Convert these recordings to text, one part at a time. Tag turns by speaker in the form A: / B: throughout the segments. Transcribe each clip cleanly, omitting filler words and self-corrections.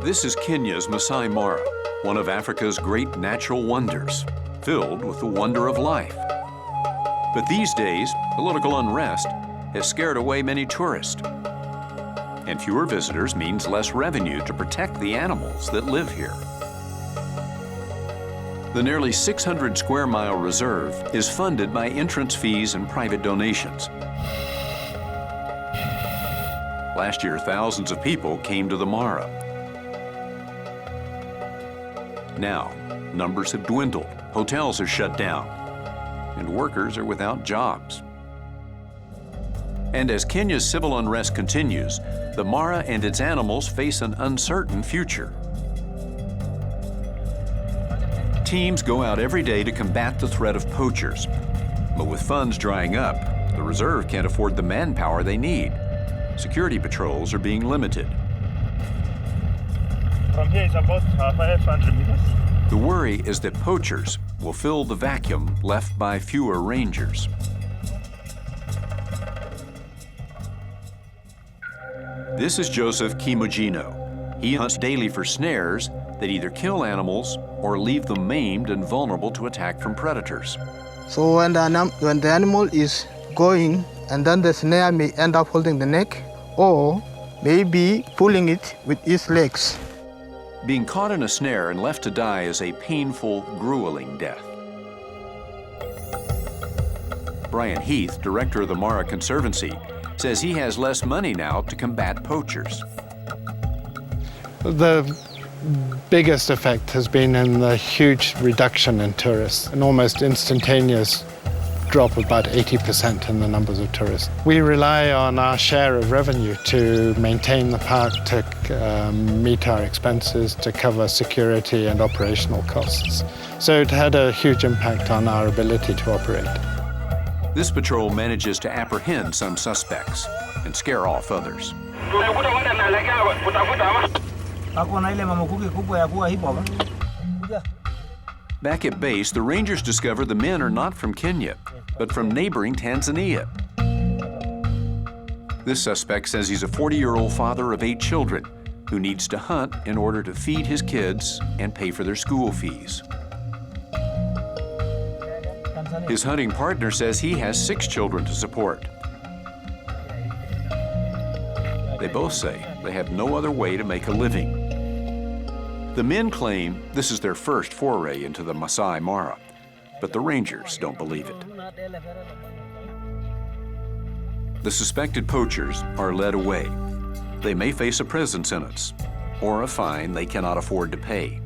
A: This is Kenya's Maasai Mara, one of Africa's great natural wonders, filled with the wonder of life. But these days, political unrest has scared away many tourists. And fewer visitors means less revenue to protect the animals that live here. The nearly 600 square mile reserve is funded by entrance fees and private donations. Last year, thousands of people came to the Mara. Now, numbers have dwindled, hotels are shut down, and workers are without jobs. And as Kenya's civil unrest continues, the Mara and its animals face an uncertain future. Teams go out every day to combat the threat of poachers. But with funds drying up, the reserve can't afford the manpower they need. Security patrols are being limited.
B: From here is about 500 meters.
A: The worry is that poachers will fill the vacuum left by fewer rangers. This is Joseph Kimugino. He hunts daily for snares that either kill animals or leave them maimed and vulnerable to attack from predators.
C: So when the animal is going, and then the snare may end up holding the neck or maybe pulling it with its legs.
A: Being caught in a snare and left to die is a painful, grueling death. Brian Heath, director of the Mara Conservancy, says he has less money now to combat poachers.
D: The biggest effect has been in the huge reduction in tourists, an almost instantaneous drop of about 80% in the numbers of tourists. We rely on our share of revenue to maintain the park, to meet our expenses, to cover security and operational costs. So it had a huge impact on our ability to operate.
A: This patrol manages to apprehend some suspects and scare off others. Back at base, the rangers discover the men are not from Kenya, but from neighboring Tanzania. This suspect says he's a 40-year-old father of 8 children who needs to hunt in order to feed his kids and pay for their school fees. His hunting partner says he has 6 children to support. They both say they have no other way to make a living. The men claim this is their first foray into the Maasai Mara, but the rangers don't believe it. The suspected poachers are led away. They may face a prison sentence or a fine they cannot afford to pay.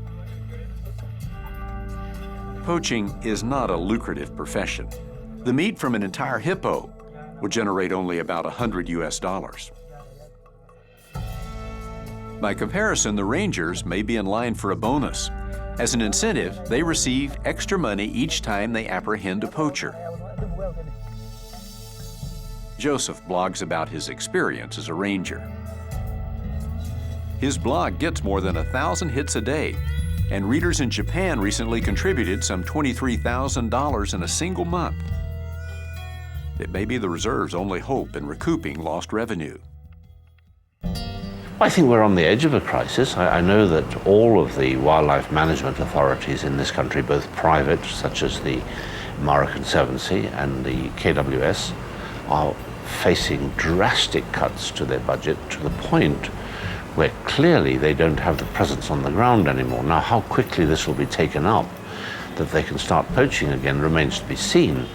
A: Poaching is not a lucrative profession. The meat from an entire hippo would generate only about $100 US. By comparison, the rangers may be in line for a bonus. As an incentive, they receive extra money each time they apprehend a poacher. Joseph blogs about his experience as a ranger. His blog gets more than 1,000 hits a day, and readers in Japan recently contributed some $23,000 in a single month. It may be the reserve's only hope in recouping lost revenue.
E: I think we're on the edge of a crisis. I know that all of the wildlife management authorities in this country, both private, such as the Mara Conservancy and the KWS, are facing drastic cuts to their budget to the point where clearly they don't have the presence on the ground anymore. Now, how quickly this will be taken up, that they can start poaching again, remains to be seen.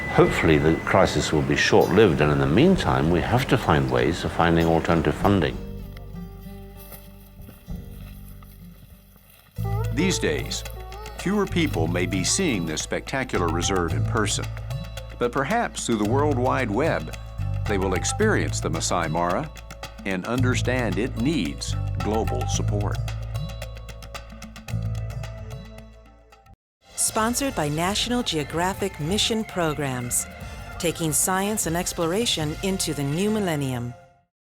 E: Hopefully the crisis will be short-lived, and in the meantime, we have to find ways of finding alternative funding.
A: These days, fewer people may be seeing this spectacular reserve in person, but perhaps through the World Wide Web, they will experience the Maasai Mara and understand it needs global support.
F: Sponsored by National Geographic Mission Programs, taking science and exploration into the new millennium.